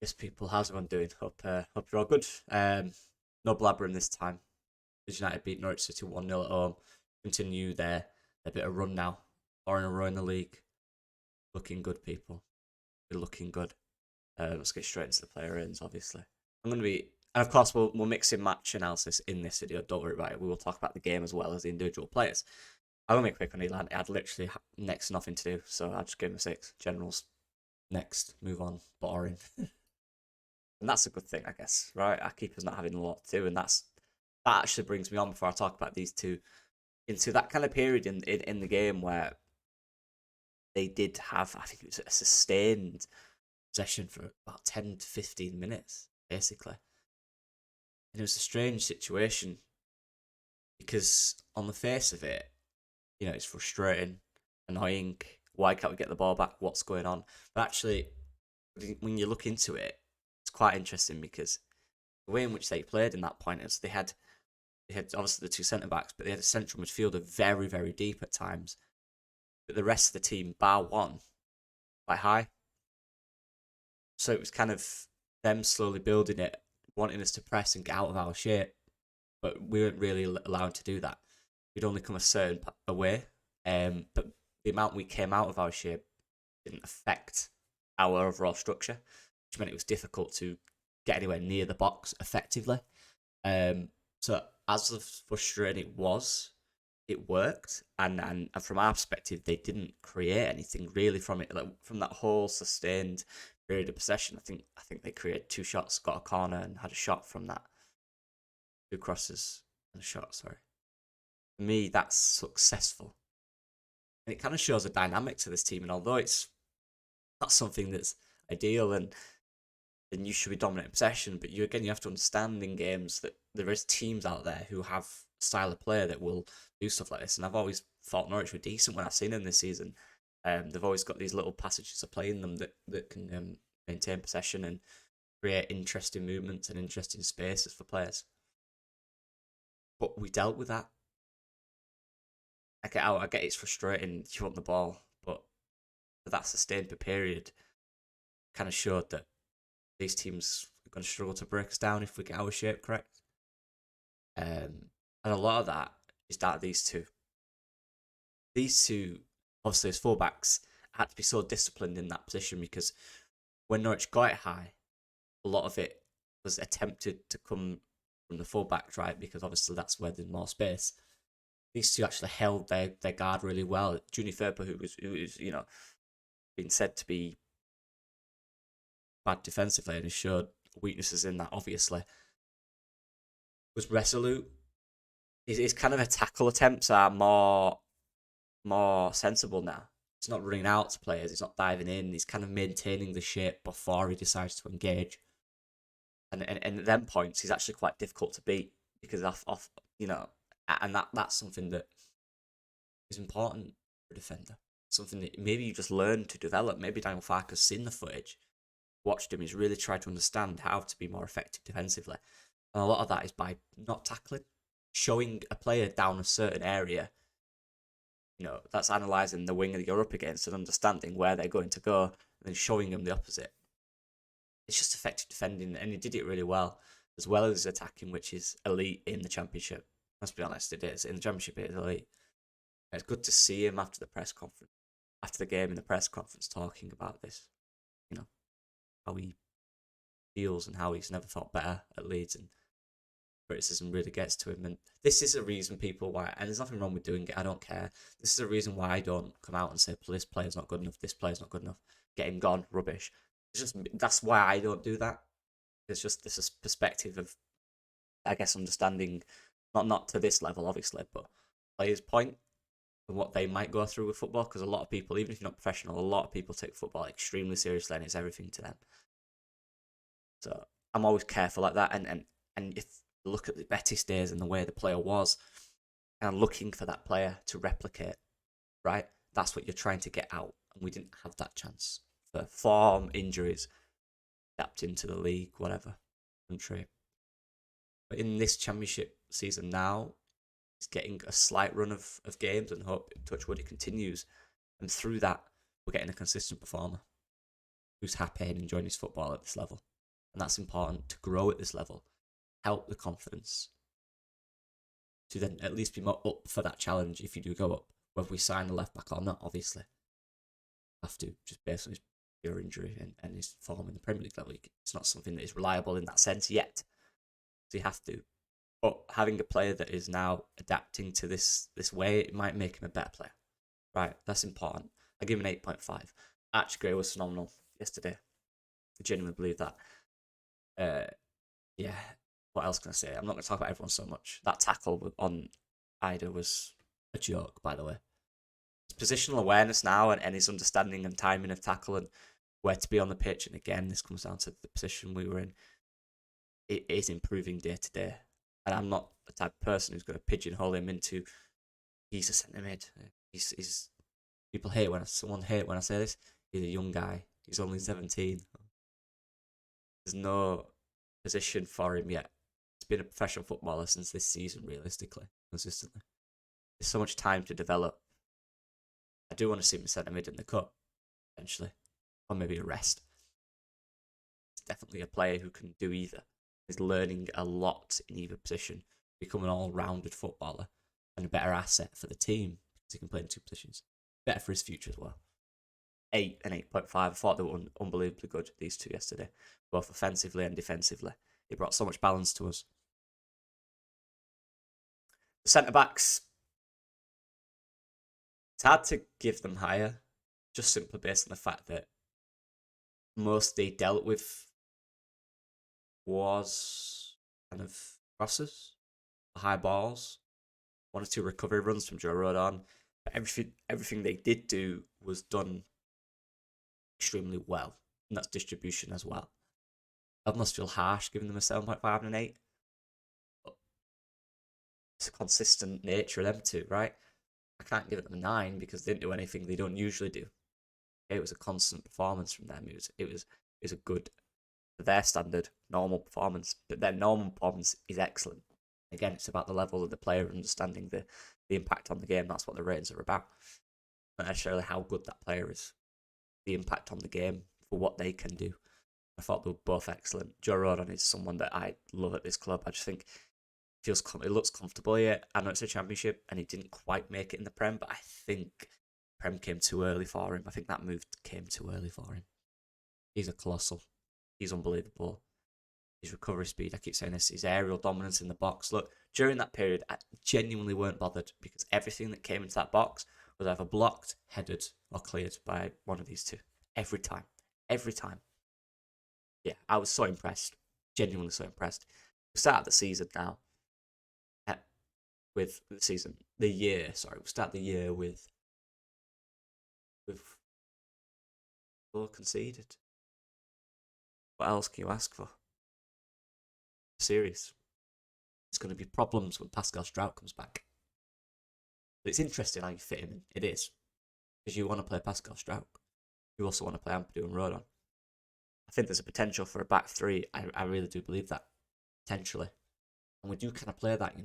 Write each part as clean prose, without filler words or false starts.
Yes, people, how's everyone doing? Hope you're all good. No blabbering this time. Leeds United beat Norwich City 1-0 at home. Continue their bit of run now. 4 in a row in the league. Looking good, people. We're looking good. Let's get straight into the player ins, obviously. I'm going to be, and of course, we'll mix in match analysis in this video. Don't worry about it. We will talk about the game as well as the individual players. I'm going to make quick on Elan. It had literally next to nothing to do, so I'll just give him a 6. Generals. Next. Move on. Boring. And that's a good thing, I guess, right? Our keeper's not having a lot to do, and that actually brings me on before I talk about these two into that kind of period in the game where they did have, I think it was a sustained possession for about 10 to 15 minutes, basically. And it was a strange situation because on the face of it, it's frustrating, annoying. Why can't we get the ball back? What's going on? But actually, when you look into it, it's quite interesting because the way in which they played in that point is they had obviously the two centre backs, but they had a central midfielder very, very deep at times. But the rest of the team, bar one, quite high. So it was kind of them slowly building it, wanting us to press and get out of our shape. But we weren't really allowed to do that. We'd only come a certain away. But the amount we came out of our shape didn't affect our overall structure, which meant it was difficult to get anywhere near the box effectively. So as frustrating it was, it worked, and from our perspective, they didn't create anything really from it. Like, from that whole sustained period of possession, I think they created 2 shots, got a corner, and had a shot from that. 2 crosses and a shot. Sorry, for me, that's successful, and it kind of shows a dynamic to this team. And although it's not something that's ideal, and then you should be dominant possession. But you have to understand in games that there is teams out there who have a style of player that will do stuff like this. And I've always thought Norwich were decent when I've seen them this season. They've always got these little passages of play in them that can maintain possession and create interesting movements and interesting spaces for players. But we dealt with that. I get it's frustrating. You want the ball, but for that sustained period, kind of showed that these teams are going to struggle to break us down if we get our shape correct. And a lot of that is down to these two. These two, obviously, as fullbacks, had to be so disciplined in that position because when Norwich got it high, a lot of it was attempted to come from the fullbacks, right? Because obviously that's where there's more space. These two actually held their guard really well. Juni Ferber, who was been said to be bad defensively and has showed weaknesses in that, obviously, was resolute. His kind of a tackle attempts are more sensible now. He's not running out to players. He's not diving in. He's kind of maintaining the shape before he decides to engage. And at them points, he's actually quite difficult to beat because and that's something that is important for a defender. Something that maybe you just learn to develop. Maybe Daniel Farke's seen the footage, watched him. He's really tried to understand how to be more effective defensively. And a lot of that is by not tackling, showing a player down a certain area. That's analysing the wing that you're up against and understanding where they're going to go and then showing them the opposite. It's just effective defending, and he did it really well, as well as attacking, which is elite in the Championship. Let's be honest, it is. In the Championship, it is elite. And it's good to see him after the game in the press conference, talking about this, how he feels and how he's never felt better at Leeds, and criticism really gets to him. And this is a reason people why, and there's nothing wrong with doing it, I don't care. This is a reason why I don't come out and say, this player's not good enough, this player's not good enough, get him gone, rubbish. That's why I don't do that. It's just this perspective of, I guess, understanding, not to this level, obviously, but players' point and what they might go through with football, because a lot of people, even if you're not professional, a lot of people take football extremely seriously and it's everything to them. So I'm always careful like that, and if you look at the Betis days and the way the player was, and looking for that player to replicate, right? That's what you're trying to get out, and we didn't have that chance for form, injuries, adapt into the league, whatever country. But in this Championship season now, he's getting a slight run of games, and hope, touch wood, it continues. And through that, we're getting a consistent performer. who's happy and enjoying his football at this level. And that's important to grow at this level, help the confidence, to then at least be more up for that challenge if you do go up. Whether we sign a left back or not, obviously, have to, just based on his pure injury and his form in the Premier League that week. It's not something that is reliable in that sense yet. So you have to. But having a player that is now adapting to this way, it might make him a better player. Right, that's important. I give him an 8.5. Archie Gray was phenomenal yesterday. I genuinely believe that. Yeah, what else can I say? I'm not going to talk about everyone so much. That tackle on Ida was a joke, by the way. His positional awareness now and his understanding and timing of tackle and where to be on the pitch, and again, this comes down to the position we were in, it is improving day to day. And I'm not the type of person who's going to pigeonhole him into he's a centre mid. He's people hate when someone hate when I say this. He's a young guy. He's only 17. There's no position for him yet. He's been a professional footballer since this season, realistically, consistently. There's so much time to develop. I do want to see him centre mid in the cup, eventually, or maybe a rest. He's definitely a player who can do either. He's learning a lot in either position, become an all-rounded footballer and a better asset for the team because he can play in two positions. Better for his future as well. 8 and 8.5. I thought they were unbelievably good, these two yesterday, both offensively and defensively. It brought so much balance to us. The centre-backs, it's hard to give them higher, just simply based on the fact that most they dealt with was kind of crosses, high balls, 1 or 2 recovery runs from Joe Rodon. But everything they did do was done extremely well, and that's distribution as well. I must feel harsh giving them a 7.5 and an 8. But it's a consistent nature of them two, right? I can't give them a 9 because they didn't do anything they don't usually do. It was a constant performance from them. It was a good, for their standard, normal performance. But their normal performance is excellent. Again, it's about the level of the player, understanding the impact on the game. That's what the ratings are about. Not necessarily how good that player is. The impact on the game for what they can do. I thought they were both excellent. Joe Rodon is someone that I love at this club. I just think it looks comfortable here. I know it's a championship and he didn't quite make it in the Prem, but I think Prem came too early for him. I think that move came too early for him. He's a colossal. He's unbelievable. His recovery speed, I keep saying this, his aerial dominance in the box. Look, during that period, I genuinely weren't bothered because everything that came into that box was either blocked, headed, or cleared by one of these two. Every time. Every time. Yeah, I was so impressed. Genuinely so impressed. We start the season now. We start the year with goal conceded. What else can you ask for? Serious. It's going to be problems when Pascal Strout comes back. But it's interesting how you fit him in. It is. Because you want to play Pascal Strout. You also want to play Ampadu and Rodon. I think there's a potential for a back three. I really do believe that. Potentially. And we do kind of play that,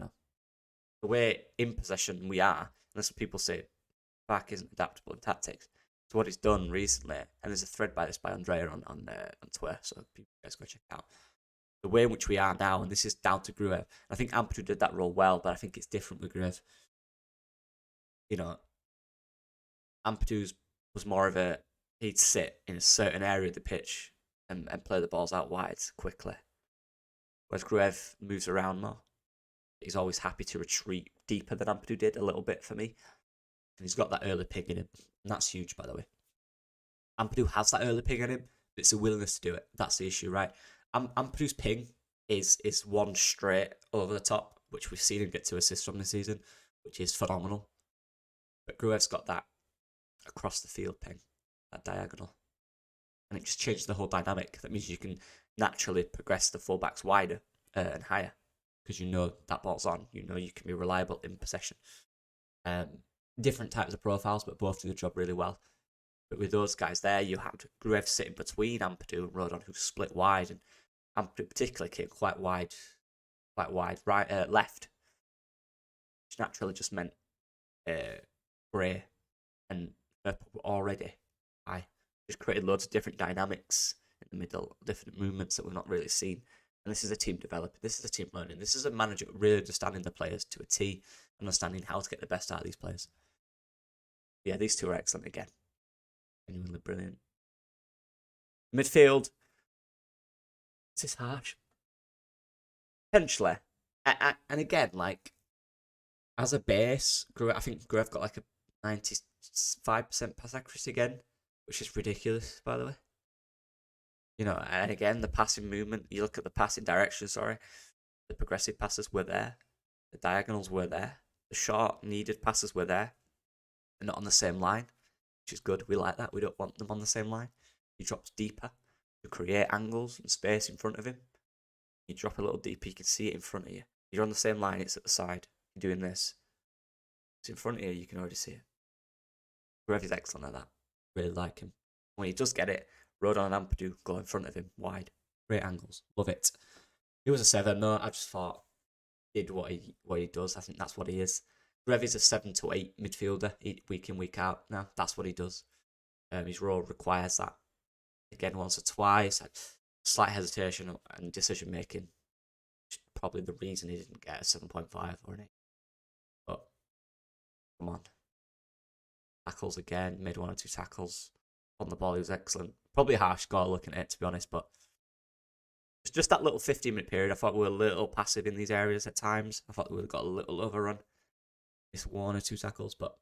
The way in possession we are, unless people say Farke isn't adaptable in tactics, to what he's done recently, and there's a thread by Andrea on Twitter, so people guys go check it out. The way in which we are now, and this is down to Gruev. I think Ampadu did that role well, but I think it's different with Gruev. Ampadu's was more of he'd sit in a certain area of the pitch and play the balls out wide quickly. Whereas Gruev moves around more. He's always happy to retreat deeper than Ampadu did a little bit for me. And he's got that early ping in him. And that's huge, by the way. Ampadu has that early ping in him, but it's a willingness to do it. That's the issue, right? Ampadu's ping is one straight over the top, which we've seen him get 2 assists from this season, which is phenomenal. But Gruev's got that across the field ping, that diagonal. And it just changes the whole dynamic. That means you can naturally progress the fullbacks wider and higher because that ball's on. You can be reliable in possession. Different types of profiles, but both do the job really well. But with those guys there, you had Gruev sitting between Ampadu and Rodon, who split wide, and Ampadu particularly came quite wide, right, left, which naturally just meant Gray and Purple were already high. Just created loads of different dynamics in the middle, different movements that we've not really seen. And this is a team developing. This is a team learning. This is a manager really understanding the players to a T, understanding how to get the best out of these players. Yeah, these two are excellent again. Genuinely brilliant. Midfield. Is this harsh? Potentially. And again, like, as a base, I think Gruev got like a 95% pass accuracy again, which is ridiculous, by the way. You know, and again, the passing movement, you look at the passing direction, the progressive passes were there, the diagonals were there, the short needed passes were there. They're not on the same line, which is good. We like that. We don't want them on the same line. He drops deeper to create angles and space in front of him. You drop a little deeper, you can see it in front of you. You're on the same line, it's at the side. You're doing this. It's in front of you, you can already see it. Gruev is excellent at that. Really like him. When he does get it, Rodon and Ampadu go in front of him, wide. Great angles. Love it. He was a 7, no, I just thought he did what he does. I think that's what he is. Gruev is a 7 to 8 midfielder, week in, week out now. That's what he does. His role requires that. Again, once or twice, had slight hesitation and decision making. Probably the reason he didn't get a 7.5 or an 8. But, come on. Tackles again, made 1 or 2 tackles. On the ball, he was excellent. Probably a harsh score looking at it, to be honest, but it's just that little 15-minute period. I thought we were a little passive in these areas at times. I thought we would have got a little overrun. Missed 1 or 2 tackles, but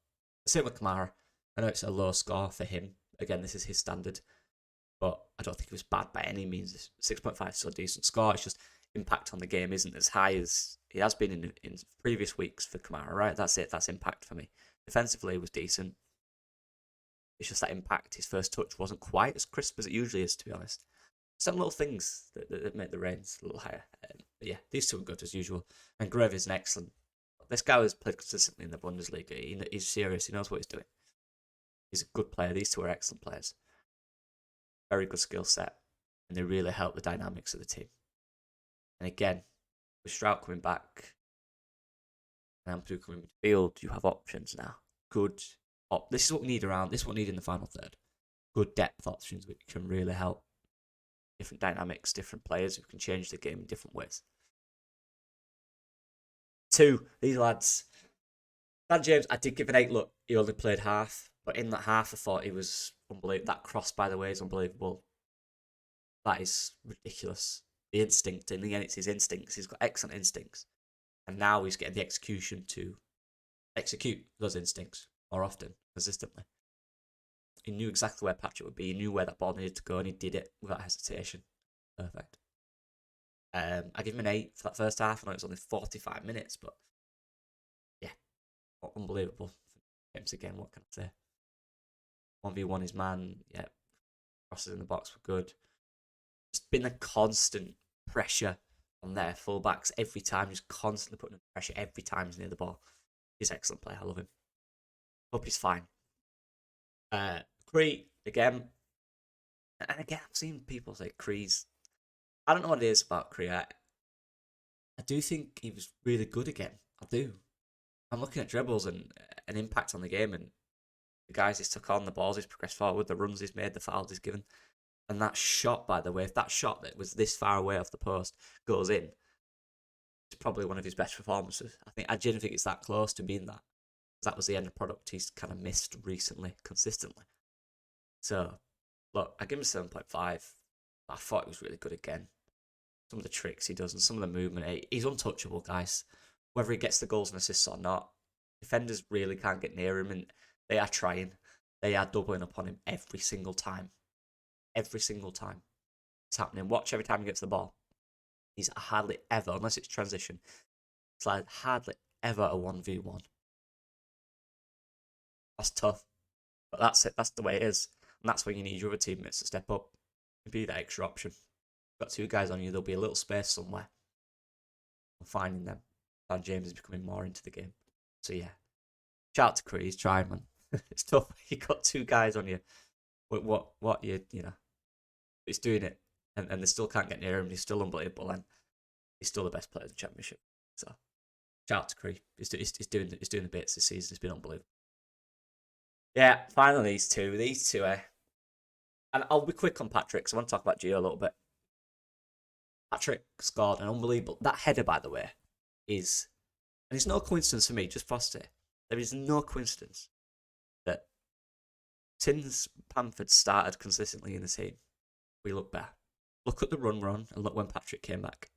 same with Kamara. I know it's a low score for him. Again, this is his standard, but I don't think it was bad by any means. 6.5 is still a decent score. It's just impact on the game isn't as high as it has been in previous weeks for Kamara, right? That's it. That's impact for me. Defensively, it was decent. It's just that impact. His first touch wasn't quite as crisp as it usually is, to be honest. Some little things that make the reins a little higher. But yeah, these two are good as usual. And Gruev is an excellent. This guy has played consistently in the Bundesliga. He's serious. He knows what he's doing. He's a good player. These two are excellent players. Very good skill set. And they really help the dynamics of the team. And again, with Strout coming back and Ampadu coming midfield, you have options now. Good. This is what we need around. This is what we need in the final third. Good depth options which can really help. Different dynamics, different players who can change the game in different ways. 2, these lads. Dan James, I did give an 8. Look, he only played half, but in that half, I thought he was unbelievable. That cross, by the way, is unbelievable. That is ridiculous. The instinct, in the end, it's his instincts. He's got excellent instincts, and now he's getting the execution to execute those instincts more often, consistently. He knew exactly where Patrick would be. He knew where that ball needed to go, and he did it without hesitation. Perfect. I give him an 8 for that first half. I know it's only 45 minutes, but yeah, unbelievable. James again, what can I say? 1v1 his man, yeah. Crosses in the box were good. Just been a constant pressure on their fullbacks every time, just constantly putting pressure every time he's near the ball. He's an excellent player. I love him. Hope he's fine. Cree, again. And again, I've seen people say Cree's. I don't know what it is about Cree. I do think he was really good again. I do. I'm looking at dribbles and an impact on the game, and the guys he's took on, the balls he's progressed forward, the runs he's made, the fouls he's given. And that shot, by the way, if that shot that was this far away off the post goes in, it's probably one of his best performances. I genuinely think it's that close to being that. That was the end product he's kind of missed recently, consistently. So, look, I give him a 7.5. I thought he was really good again. Some of the tricks he does and some of the movement, he's untouchable, guys. Whether he gets the goals and assists or not, defenders really can't get near him, and they are trying. They are doubling up on him every single time. Every single time. It's happening. Watch every time he gets the ball. He's hardly ever, unless it's transition, it's like hardly ever a 1v1. That's tough. But that's it. That's the way it is. And that's when you need your other teammates to step up and be that extra option. Got 2 guys on you, there'll be a little space somewhere. I'm finding them. Dan James is becoming more into the game. So yeah. Shout out to Cree, he's trying, man. It's tough. You got 2 guys on you. What you know. He's doing it. And they still can't get near him. He's still unbelievable, and he's still the best player in the championship. So shout out to Cree. He's doing the bits this season. It's been unbelievable. Yeah, finally these two. And I'll be quick on Patrick, because I want to talk about Gio a little bit. Patrick scored an unbelievable... That header, by the way, is... And it's no coincidence for me, just Foster. There is no coincidence that since Bamford started consistently in the team, we look better. Look at the run we're on, and look when Patrick came back.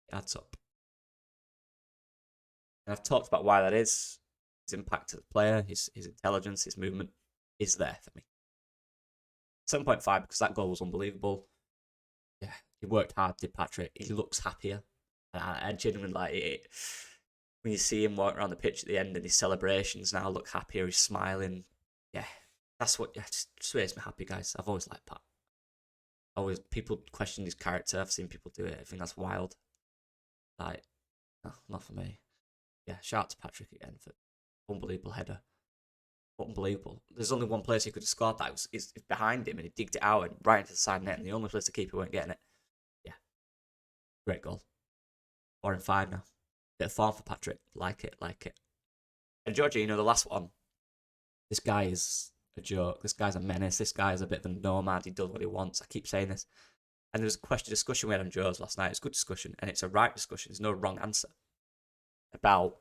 It adds up. And I've talked about why that is. His impact to the player, his intelligence, his movement is there for me. 7.5 because that goal was unbelievable. Yeah, he worked hard, did Patrick. He looks happier. And I genuinely like it. When you see him walk around the pitch at the end and his celebrations now look happier, he's smiling. Yeah, that's what just makes me happy, guys. I've always liked Pat. Always, people question his character. I've seen people do it. I think that's wild. Like, no, not for me. Yeah, shout out to Patrick again for unbelievable header. Unbelievable. There's only one place he could have scored that. It's behind him and he digged it out and right into the side net, and the only place the keeper weren't getting it. Yeah. Great goal. 4 and 5 now. Bit of form for Patrick. Like it. And Jorginho, the last one. This guy is a joke. This guy's a menace. This guy's a bit of a nomad. He does what he wants. I keep saying this. And there was a discussion we had on Joe's last night. It's a good discussion, and it's a right discussion. There's no wrong answer about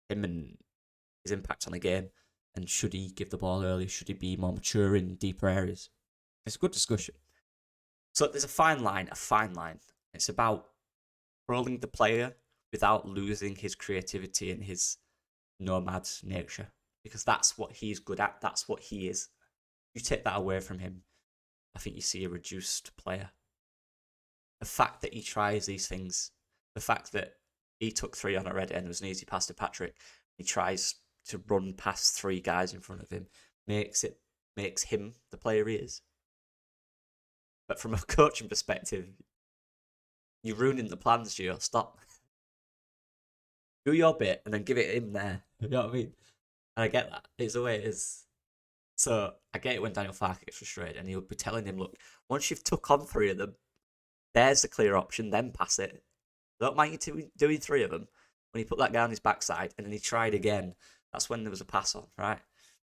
him and his impact on the game. And should he give the ball early? Should he be more mature in deeper areas? It's a good discussion. So there's a fine line. It's about controlling the player without losing his creativity and his nomad nature. Because that's what he's good at. That's what he is. You take that away from him, I think you see a reduced player. The fact that he tries these things, the fact that he took 3 on already and it was an easy pass to Patrick, he tries to run past 3 guys in front of him, makes him the player he is. But from a coaching perspective, you're ruining the plans, Gio. Stop. Do your bit and then give it him there. You know what I mean? And I get that. It's the way it is. So I get it when Daniel Farke gets frustrated and he'll be telling him, look, once you've took on 3 of them, there's the clear option, then pass it. Don't mind you doing 3 of them. When he put that guy on his backside and then he tried again, that's when there was a pass on, right?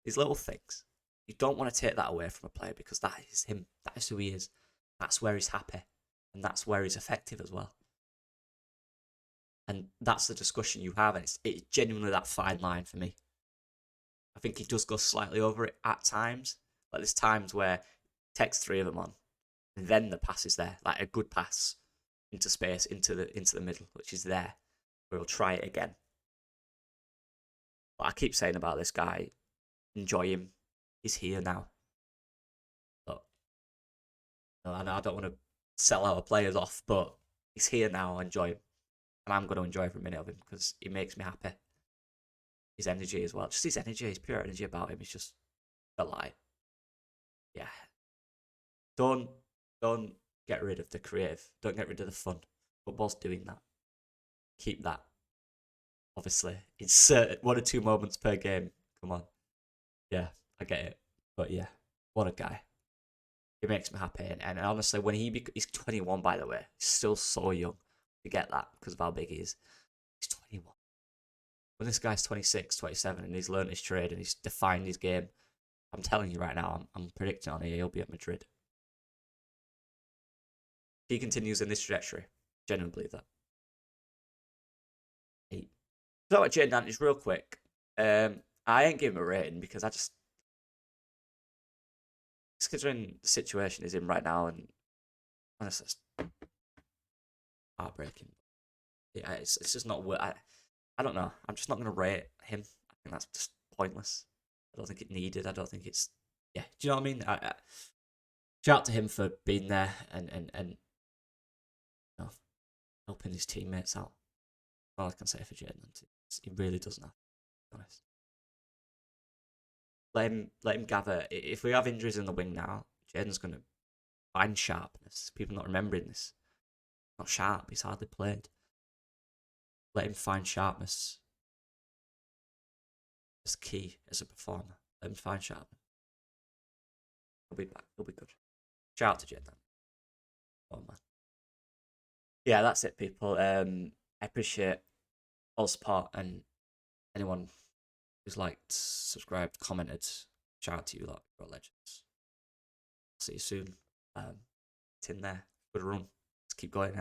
These little things. You don't want to take that away from a player because that is him. That is who he is. That's where he's happy. And that's where he's effective as well. And that's the discussion you have. And it's genuinely that fine line for me. I think he does go slightly over it at times. Like there's times where he takes 3 of them on. And then the pass is there. Like a good pass into space, into the middle, which is there. Where he'll try it again. But I keep saying about this guy, enjoy him. He's here now. But I don't want to sell our players off, but he's here now. Enjoy him. And I'm going to enjoy every minute of him because he makes me happy. His energy as well. Just his energy, his pure energy about him is just a lie. Yeah. Don't get rid of the creative. Don't get rid of the fun. Football's doing that. Keep that. Obviously, insert 1 or 2 moments per game. Come on. Yeah, I get it. But yeah, what a guy. He makes me happy. And honestly, when he's 21, by the way. He's still so young. You get that because of how big he is. He's 21. When this guy's 26, 27, and he's learned his trade and he's defined his game, I'm telling you right now, I'm predicting on here, he'll be at Madrid. If he continues in this trajectory, genuinely believe that. So about Jadon Dantage real quick. I ain't giving him a rating because it's considering the situation he's in right now, and honestly, it's heartbreaking. Yeah, it's just not worth. I don't know. I'm just not gonna rate him. I think that's just pointless. I don't think it's needed. I don't think it's. Yeah, do you know what I mean? Shout out to him for being there and you know, helping his teammates out. All I can say for Jadon, he really doesn't have to be honest. Let him gather. If we have injuries in the wing now, Jadon's going to find sharpness. People not remembering this. Not sharp. He's hardly played. Let him find sharpness. It's key as a performer. Let him find sharpness. He'll be back. He'll be good. Shout out to Jadon. Oh man. Yeah, that's it, people. I appreciate all support and anyone who's liked, subscribed, commented, Shout out to you lot, you're legends. See you soon. It's in there. Good run. Let's keep going.